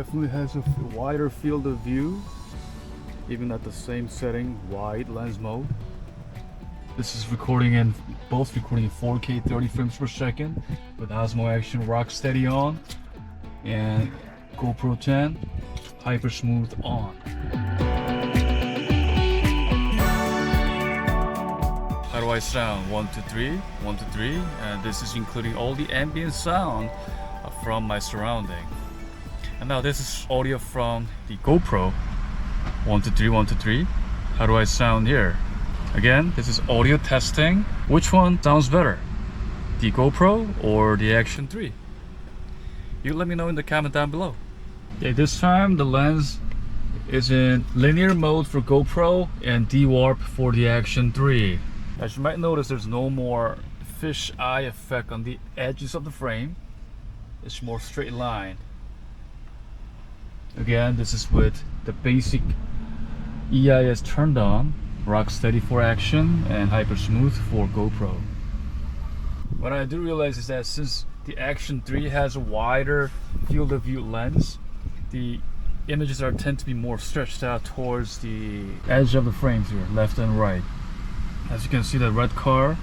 definitely has a wider field of view, even at the same setting, wide lens mode. This is both recording in 4K 30 frames per second with Osmo Action Rocksteady on and GoPro 10 HyperSmooth on. How do I sound? 1, 2, 3, 1, 2, 3, and this is including all the ambient sound from my surrounding. And now this is audio from the GoPro. 1, 2, 3, 1, 2, 3. How do I sound here? Again, this is audio testing. Which one sounds better? The GoPro or the Action 3? You let me know in the comment down below. Okay, this time the lens is in linear mode for GoPro and de-warp for the Action 3. As you might notice, there's no more fish eye effect on the edges of the frame. It's more straight line. Again, this is with the basic EIS turned on, Rocksteady for Action and HyperSmooth for GoPro. What I do realize is that since the Action 3 has a wider field of view lens, the images tend to be more stretched out towards the edge of the frames here, left and right. As you can see, the red car,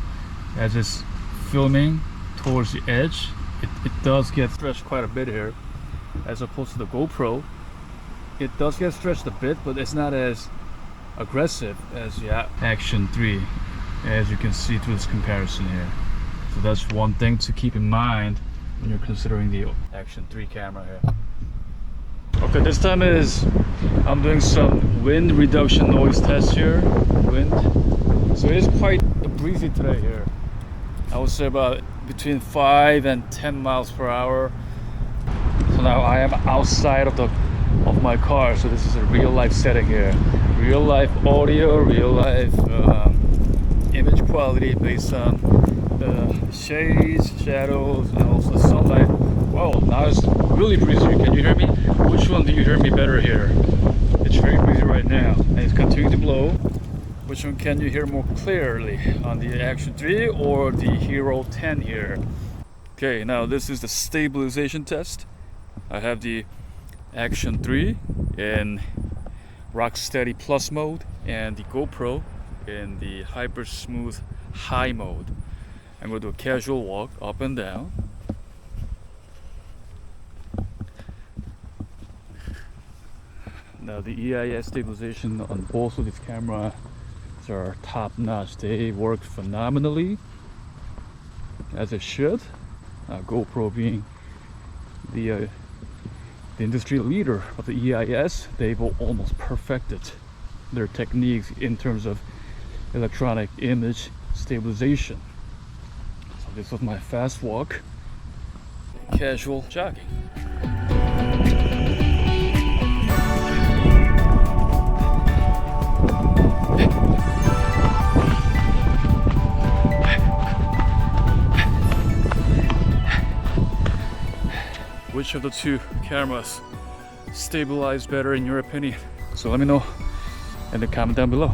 as it's filming towards the edge, it does get stretched quite a bit here, as opposed to the GoPro. It does get stretched a bit, but it's not as aggressive as the Action 3, as you can see through this comparison here. So that's one thing to keep in mind when you're considering the Action 3 camera here. Okay, this time I'm doing some wind reduction noise test here. So it is quite breezy today here. I would say about between 5 and 10 miles per hour. So now I am outside of my car, so this is a real life setting here. Real life audio, real life image quality based on the shades, shadows, and also the sunlight. Wow, now it's really breezy. Can you hear me? Which one do you hear me better here? It's very breezy right now, and it's continuing to blow. Which one can you hear more clearly, on the Action 3 or the Hero 10 here? Okay, now this is the stabilization test. I have the Action 3 in Rocksteady Plus mode and the GoPro in the HyperSmooth High mode. I'm going to do a casual walk up and down. Now the EIS stabilization on both of these cameras are top notch. They work phenomenally, as it should. GoPro being the industry leader of the EIS, they've almost perfected their techniques in terms of electronic image stabilization. So this was my fast walk, casual jogging. Which of the two cameras stabilize better in your opinion? So let me know in the comment down below.